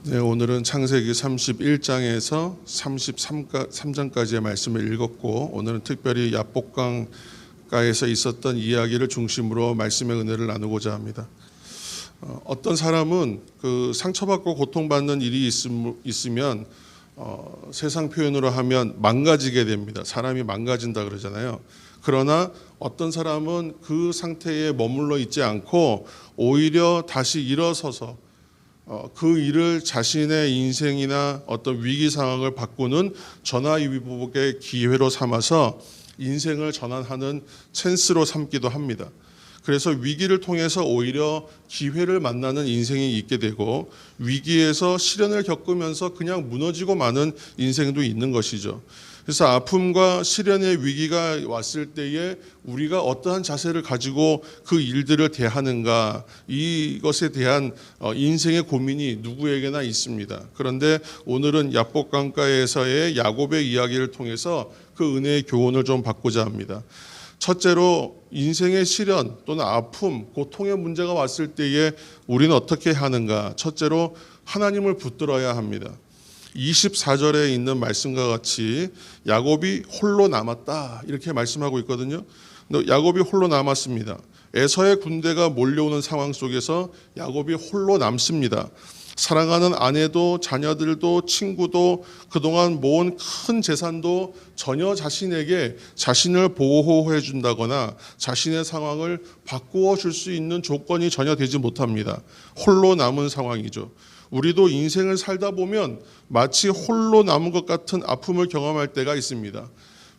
네, 오늘은 창세기 31장에서 33장까지의 말씀을 읽었고, 오늘은 특별히 야복강가에서 있었던 이야기를 중심으로 말씀의 은혜를 나누고자 합니다. 어떤 사람은 그 상처받고 고통받는 일이 있으면 세상 표현으로 하면 망가지게 됩니다. 사람이 망가진다 그러잖아요. 그러나 어떤 사람은 그 상태에 머물러 있지 않고 오히려 다시 일어서서 그 일을 자신의 인생이나 어떤 위기 상황을 바꾸는 전화위복의 기회로 삼아서 인생을 전환하는 찬스로 삼기도 합니다. 그래서 위기를 통해서 오히려 기회를 만나는 인생이 있게 되고, 위기에서 시련을 겪으면서 그냥 무너지고 마는 인생도 있는 것이죠. 그래서 아픔과 시련의 위기가 왔을 때에 우리가 어떠한 자세를 가지고 그 일들을 대하는가, 이것에 대한 인생의 고민이 누구에게나 있습니다. 그런데 오늘은 야복강가에서의 야곱의 이야기를 통해서 그 은혜의 교훈을 좀 받고자 합니다. 첫째로 인생의 시련 또는 아픔, 고통의 문제가 왔을 때에 우리는 어떻게 하는가? 첫째로 하나님을 붙들어야 합니다. 24절에 있는 말씀과 같이 야곱이 홀로 남았다 이렇게 말씀하고 있거든요. 야곱이 홀로 남았습니다. 에서의 군대가 몰려오는 상황 속에서 야곱이 홀로 남습니다. 사랑하는 아내도 자녀들도 친구도 그동안 모은 큰 재산도 전혀 자신에게 자신을 보호해 준다거나 자신의 상황을 바꾸어 줄 수 있는 조건이 전혀 되지 못합니다. 홀로 남은 상황이죠. 우리도 인생을 살다 보면 마치 홀로 남은 것 같은 아픔을 경험할 때가 있습니다.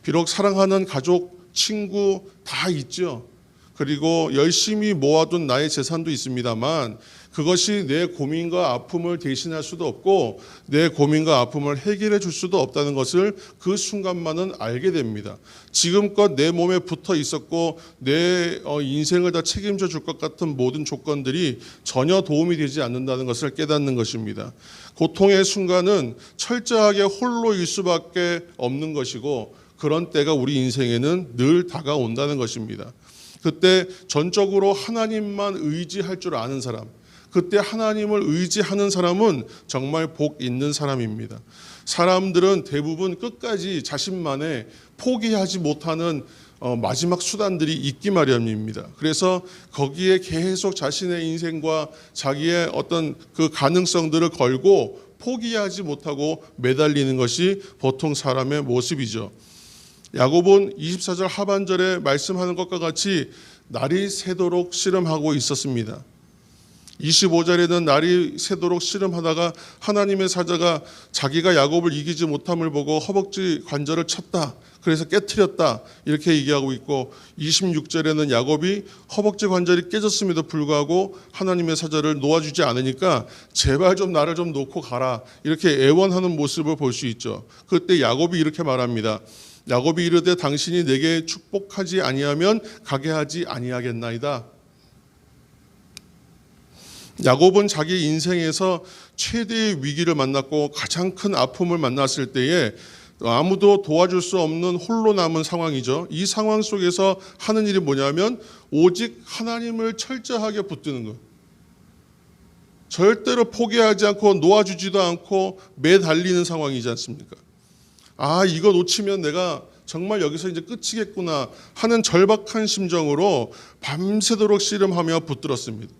비록 사랑하는 가족, 친구 다 있죠. 그리고 열심히 모아둔 나의 재산도 있습니다만 그것이 내 고민과 아픔을 대신할 수도 없고 내 고민과 아픔을 해결해 줄 수도 없다는 것을 그 순간만은 알게 됩니다. 지금껏 내 몸에 붙어 있었고 내 인생을 다 책임져 줄 것 같은 모든 조건들이 전혀 도움이 되지 않는다는 것을 깨닫는 것입니다. 고통의 순간은 철저하게 홀로일 수밖에 없는 것이고, 그런 때가 우리 인생에는 늘 다가온다는 것입니다. 그때 전적으로 하나님만 의지할 줄 아는 사람, 그때 하나님을 의지하는 사람은 정말 복 있는 사람입니다. 사람들은 대부분 끝까지 자신만의 포기하지 못하는 마지막 수단들이 있기 마련입니다. 그래서 거기에 계속 자신의 인생과 자기의 어떤 그 가능성들을 걸고 포기하지 못하고 매달리는 것이 보통 사람의 모습이죠. 야곱은 24절 하반절에 말씀하는 것과 같이 날이 새도록 씨름하고 있었습니다. 25절에는 날이 새도록 씨름하다가 하나님의 사자가 자기가 야곱을 이기지 못함을 보고 허벅지 관절을 쳤다, 그래서 깨트렸다 이렇게 얘기하고 있고, 26절에는 야곱이 허벅지 관절이 깨졌음에도 불구하고 하나님의 사자를 놓아주지 않으니까 제발 좀 나를 좀 놓고 가라 이렇게 애원하는 모습을 볼 수 있죠. 그때 야곱이 이렇게 말합니다. 야곱이 이르되 당신이 내게 축복하지 아니하면 가게 하지 아니하겠나이다. 야곱은 자기 인생에서 최대의 위기를 만났고 가장 큰 아픔을 만났을 때에 아무도 도와줄 수 없는 홀로 남은 상황이죠. 이 상황 속에서 하는 일이 뭐냐면 오직 하나님을 철저하게 붙드는 것. 절대로 포기하지 않고 놓아주지도 않고 매달리는 상황이지 않습니까? 이거 놓치면 내가 정말 여기서 이제 끝이겠구나 하는 절박한 심정으로 밤새도록 씨름하며 붙들었습니다.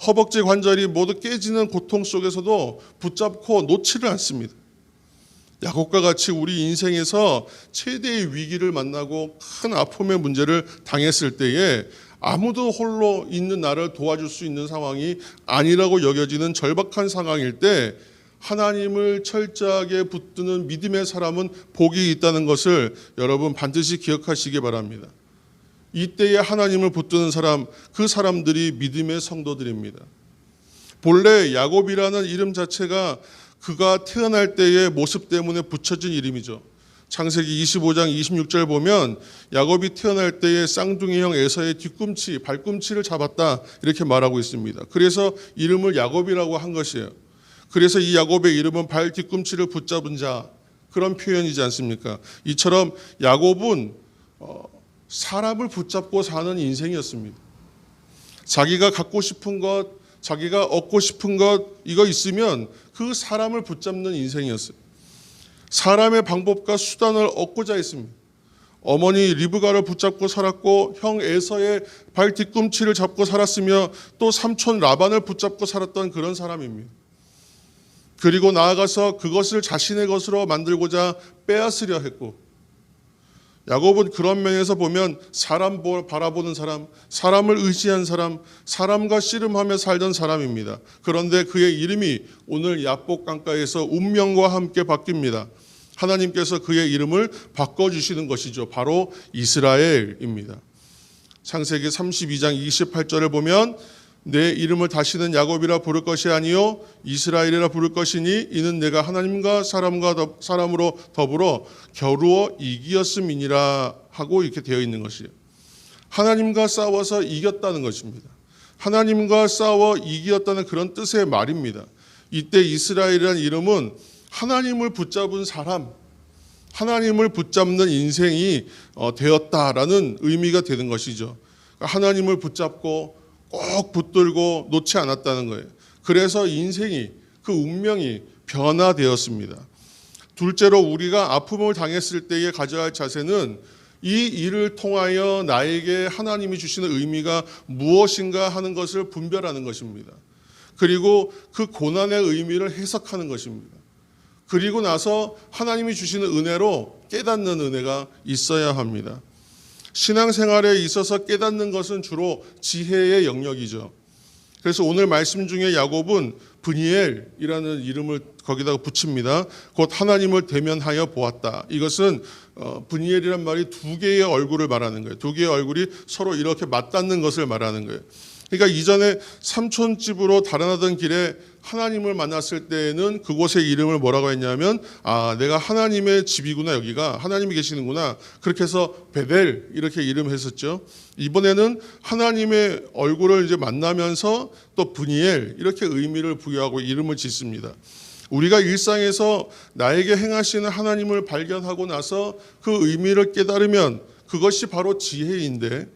허벅지 관절이 모두 깨지는 고통 속에서도 붙잡고 놓지를 않습니다. 야곱과 같이 우리 인생에서 최대의 위기를 만나고 큰 아픔의 문제를 당했을 때에 아무도 홀로 있는 나를 도와줄 수 있는 상황이 아니라고 여겨지는 절박한 상황일 때 하나님을 철저하게 붙드는 믿음의 사람은 복이 있다는 것을 여러분 반드시 기억하시기 바랍니다. 이때에 하나님을 붙드는 사람, 그 사람들이 믿음의 성도들입니다. 본래 야곱이라는 이름 자체가 그가 태어날 때의 모습 때문에 붙여진 이름이죠. 창세기 25장 26절 보면 야곱이 태어날 때에 쌍둥이 형 에서의 뒤꿈치, 발꿈치를 잡았다 이렇게 말하고 있습니다. 그래서 이름을 야곱이라고 한 것이에요. 그래서 이 야곱의 이름은 발 뒤꿈치를 붙잡은 자, 그런 표현이지 않습니까? 이처럼 야곱은 사람을 붙잡고 사는 인생이었습니다. 자기가 갖고 싶은 것, 자기가 얻고 싶은 것 이거 있으면 그 사람을 붙잡는 인생이었어요. 사람의 방법과 수단을 얻고자 했습니다. 어머니 리브가를 붙잡고 살았고 형 에서의 발 뒤꿈치를 잡고 살았으며 또 삼촌 라반을 붙잡고 살았던 그런 사람입니다. 그리고 나아가서 그것을 자신의 것으로 만들고자 빼앗으려 했고, 야곱은 그런 면에서 보면 사람 바라보는 사람, 사람을 의지한 사람, 사람과 씨름하며 살던 사람입니다. 그런데 그의 이름이 오늘 야복 강가에서 운명과 함께 바뀝니다. 하나님께서 그의 이름을 바꿔주시는 것이죠. 바로 이스라엘입니다. 창세기 32장 28절을 보면 내 이름을 다시는 야곱이라 부를 것이 아니요 이스라엘이라 부를 것이니 이는 내가 하나님과 사람으로 더불어 겨루어 이기었음이니라 하고 이렇게 되어 있는 것이에요. 하나님과 싸워서 이겼다는 것입니다. 하나님과 싸워 이기었다는 그런 뜻의 말입니다. 이때 이스라엘이라는 이름은 하나님을 붙잡은 사람, 하나님을 붙잡는 인생이 되었다라는 의미가 되는 것이죠. 하나님을 붙잡고 꼭 붙들고 놓지 않았다는 거예요. 그래서 인생이, 그 운명이 변화되었습니다. 둘째로 우리가 아픔을 당했을 때에 가져야 할 자세는 이 일을 통하여 나에게 하나님이 주시는 의미가 무엇인가 하는 것을 분별하는 것입니다. 그리고 그 고난의 의미를 해석하는 것입니다. 그리고 나서 하나님이 주시는 은혜로 깨닫는 은혜가 있어야 합니다. 신앙생활에 있어서 깨닫는 것은 주로 지혜의 영역이죠. 그래서 오늘 말씀 중에 야곱은 브니엘이라는 이름을 거기다가 붙입니다. 곧 하나님을 대면하여 보았다. 이것은 브니엘이란 말이 두 개의 얼굴을 말하는 거예요. 두 개의 얼굴이 서로 이렇게 맞닿는 것을 말하는 거예요. 그러니까 이전에 삼촌 집으로 달아나던 길에 하나님을 만났을 때에는 그곳의 이름을 뭐라고 했냐면 내가 하나님의 집이구나, 여기가 하나님이 계시는구나, 그렇게 해서 베델 이렇게 이름했었죠. 이번에는 하나님의 얼굴을 이제 만나면서 또 브니엘 이렇게 의미를 부여하고 이름을 짓습니다. 우리가 일상에서 나에게 행하시는 하나님을 발견하고 나서 그 의미를 깨달으면 그것이 바로 지혜인데,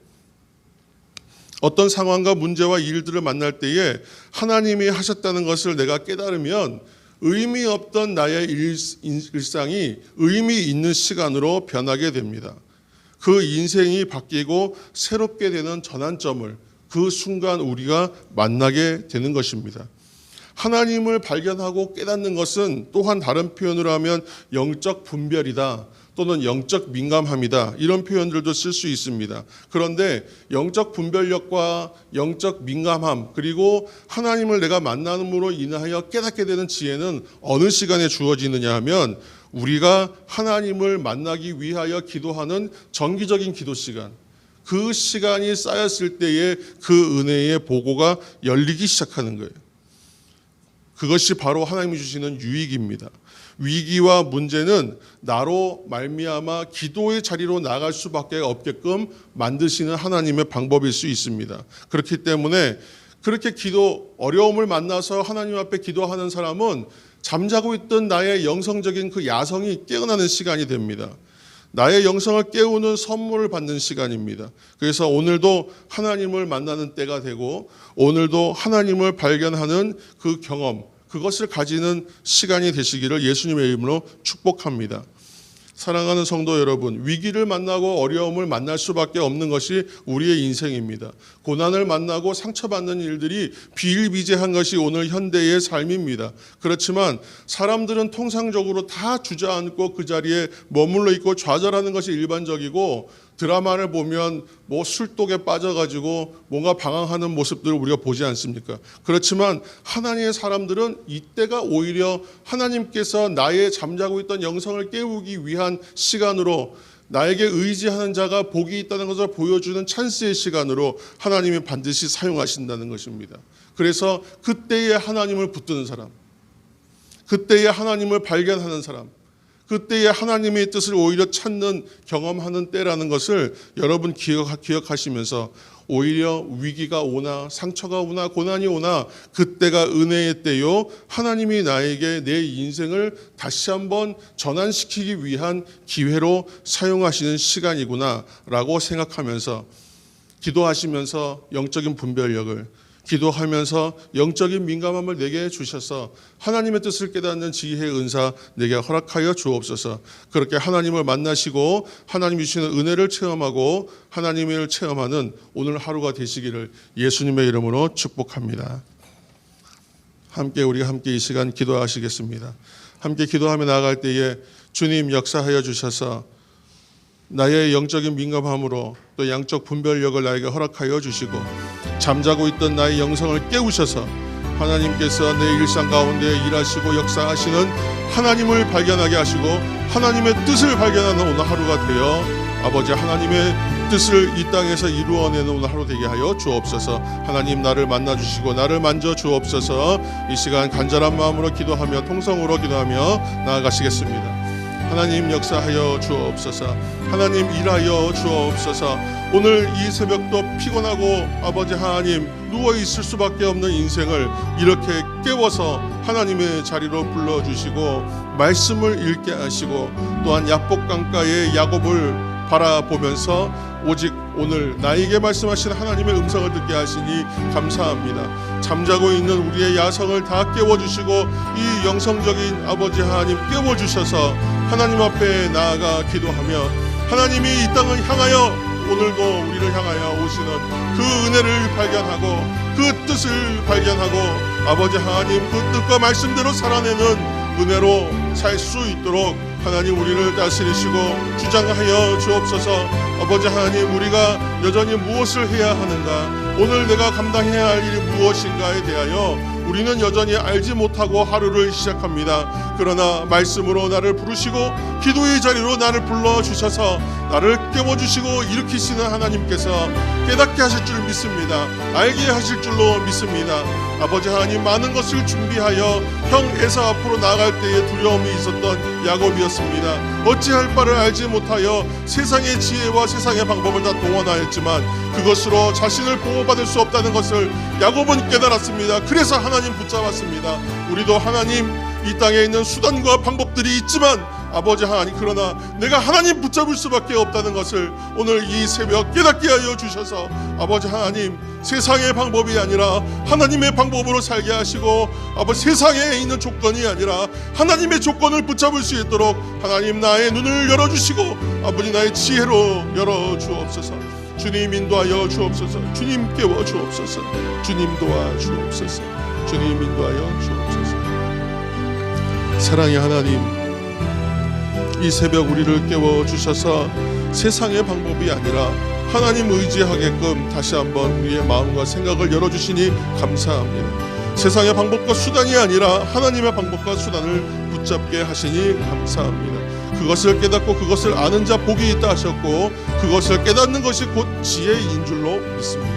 어떤 상황과 문제와 일들을 만날 때에 하나님이 하셨다는 것을 내가 깨달으면 의미 없던 나의 일상이 의미 있는 시간으로 변하게 됩니다. 그 인생이 바뀌고 새롭게 되는 전환점을 그 순간 우리가 만나게 되는 것입니다. 하나님을 발견하고 깨닫는 것은 또한 다른 표현으로 하면 영적 분별이다, 또는 영적 민감함이다, 이런 표현들도 쓸 수 있습니다. 그런데 영적 분별력과 영적 민감함, 그리고 하나님을 내가 만남으로 인하여 깨닫게 되는 지혜는 어느 시간에 주어지느냐 하면 우리가 하나님을 만나기 위하여 기도하는 정기적인 기도 시간, 그 시간이 쌓였을 때에 그 은혜의 보고가 열리기 시작하는 거예요. 그것이 바로 하나님이 주시는 유익입니다. 위기와 문제는 나로 말미암아 기도의 자리로 나갈 수밖에 없게끔 만드시는 하나님의 방법일 수 있습니다. 그렇기 때문에 그렇게 어려움을 만나서 하나님 앞에 기도하는 사람은 잠자고 있던 나의 영성적인 그 야성이 깨어나는 시간이 됩니다. 나의 영성을 깨우는 선물을 받는 시간입니다. 그래서 오늘도 하나님을 만나는 때가 되고 오늘도 하나님을 발견하는 그 경험, 그것을 가지는 시간이 되시기를 예수님의 이름으로 축복합니다. 사랑하는 성도 여러분, 위기를 만나고 어려움을 만날 수밖에 없는 것이 우리의 인생입니다. 고난을 만나고 상처받는 일들이 비일비재한 것이 오늘 현대의 삶입니다. 그렇지만 사람들은 통상적으로 다 주저앉고 그 자리에 머물러 있고 좌절하는 것이 일반적이고, 드라마를 보면 술독에 빠져가지고 뭔가 방황하는 모습들을 우리가 보지 않습니까? 그렇지만 하나님의 사람들은 이때가 오히려 하나님께서 나의 잠자고 있던 영성을 깨우기 위한 시간으로, 나에게 의지하는 자가 복이 있다는 것을 보여주는 찬스의 시간으로 하나님이 반드시 사용하신다는 것입니다. 그래서 그때에 하나님을 붙드는 사람, 그때에 하나님을 발견하는 사람, 그때에 하나님의 뜻을 오히려 찾는, 경험하는 때라는 것을 여러분 기억하시면서 오히려 위기가 오나 상처가 오나 고난이 오나 그때가 은혜의 때요, 하나님이 나에게 내 인생을 다시 한번 전환시키기 위한 기회로 사용하시는 시간이구나 라고 생각하면서 기도하시면서 영적인 분별력을, 기도하면서 영적인 민감함을 내게 주셔서 하나님의 뜻을 깨닫는 지혜의 은사 내게 허락하여 주옵소서. 그렇게 하나님을 만나시고 하나님이 주시는 은혜를 체험하고 하나님을 체험하는 오늘 하루가 되시기를 예수님의 이름으로 축복합니다. 우리가 함께 이 시간 기도하시겠습니다. 함께 기도하며 나아갈 때에 주님 역사하여 주셔서 나의 영적인 민감함으로 또 양적 분별력을 나에게 허락하여 주시고 잠자고 있던 나의 영성을 깨우셔서 하나님께서 내 일상 가운데 일하시고 역사하시는 하나님을 발견하게 하시고 하나님의 뜻을 발견하는 오늘 하루가 되어 아버지 하나님의 뜻을 이 땅에서 이루어내는 오늘 하루 되게 하여 주옵소서. 하나님 나를 만나주시고 나를 만져 주옵소서. 이 시간 간절한 마음으로 기도하며 통성으로 기도하며 나아가시겠습니다. 하나님 역사하여 주옵소서. 하나님 일하여 주옵소서. 오늘 이 새벽도 피곤하고 아버지 하나님 누워있을 수밖에 없는 인생을 이렇게 깨워서 하나님의 자리로 불러주시고 말씀을 읽게 하시고 또한 야복강가의 야곱을 바라보면서 오직 오늘 나에게 말씀하신 하나님의 음성을 듣게 하시니 감사합니다. 잠자고 있는 우리의 야성을 다 깨워주시고 이 영성적인 아버지 하나님 깨워주셔서 하나님 앞에 나아가 기도하며 하나님이 이 땅을 향하여 오늘도 우리를 향하여 오시는 그 은혜를 발견하고 그 뜻을 발견하고 아버지 하나님 그 뜻과 말씀대로 살아내는 은혜로 살 수 있도록 하나님 우리를 다스리시고 주장하여 주옵소서. 아버지 하나님 우리가 여전히 무엇을 해야 하는가, 오늘 내가 감당해야 할 일이 무엇인가에 대하여 우리는 여전히 알지 못하고 하루를 시작합니다. 그러나 말씀으로 나를 부르시고 기도의 자리로 나를 불러주셔서 나를 깨워주시고 일으키시는 하나님께서 깨닫게 하실 줄 믿습니다. 알게 하실 줄로 믿습니다. 아버지 하나님 많은 것을 준비하여 형 에사 앞으로 나아갈 때에 두려움이 있었던 야곱이었습니다. 어찌할 바를 알지 못하여 세상의 지혜와 세상의 방법을 다 동원하였지만 그것으로 자신을 보호받을 수 없다는 것을 야곱은 깨달았습니다. 그래서 하나님 붙잡았습니다. 우리도 하나님 이 땅에 있는 수단과 방법들이 있지만 아버지 하나님 그러나 내가 하나님 붙잡을 수밖에 없다는 것을 오늘 이 새벽 깨닫게 하여 주셔서 아버지 하나님 세상의 방법이 아니라 하나님의 방법으로 살게 하시고 아버지 세상에 있는 조건이 아니라 하나님의 조건을 붙잡을 수 있도록 하나님 나의 눈을 열어주시고 아버지 나의 지혜로 열어주옵소서. 주님 인도하여 주옵소서. 주님 깨워 주옵소서. 주님 도와 주옵소서. 주님 인도하여 주옵소서. 사랑의 하나님 이 새벽 우리를 깨워주셔서 세상의 방법이 아니라 하나님 의지하게끔 다시 한번 우리의 마음과 생각을 열어주시니 감사합니다. 세상의 방법과 수단이 아니라 하나님의 방법과 수단을 붙잡게 하시니 감사합니다. 그것을 깨닫고 그것을 아는 자 복이 있다 하셨고 그것을 깨닫는 것이 곧 지혜인 줄로 믿습니다.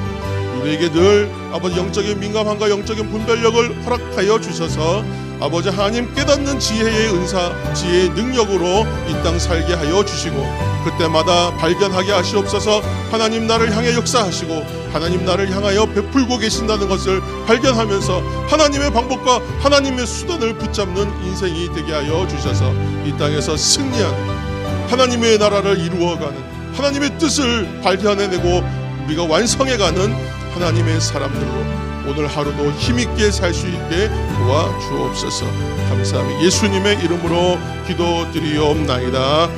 우리에게 늘 아버지 영적인 민감함과 영적인 분별력을 허락하여 주셔서 아버지 하나님 깨닫는 지혜의 은사, 지혜의 능력으로 이 땅 살게 하여 주시고 그때마다 발견하게 하시옵소서. 하나님 나를 향해 역사하시고 하나님 나를 향하여 베풀고 계신다는 것을 발견하면서 하나님의 방법과 하나님의 수단을 붙잡는 인생이 되게 하여 주셔서 이 땅에서 승리하는 하나님의 나라를 이루어가는 하나님의 뜻을 발견해내고 우리가 완성해가는 하나님의 사람들로 오늘 하루도 힘있게 살 수 있게 도와주옵소서. 감사합니다. 예수님의 이름으로 기도드리옵나이다.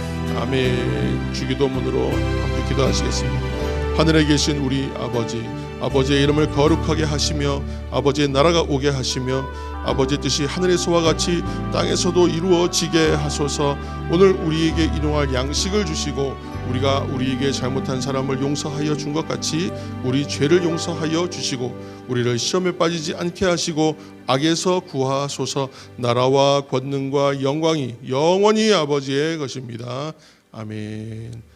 아멘. 주기도문으로 함께 기도하시겠습니다. 하늘에 계신 우리 아버지, 아버지의 이름을 거룩하게 하시며 아버지의 나라가 오게 하시며 아버지의 뜻이 하늘에서와 같이 땅에서도 이루어지게 하소서. 오늘 우리에게 일용할 양식을 주시고 우리가 우리에게 잘못한 사람을 용서하여 준 것 같이 우리 죄를 용서하여 주시고 우리를 시험에 빠지지 않게 하시고 악에서 구하소서. 나라와 권능과 영광이 영원히 아버지의 것입니다. 아멘.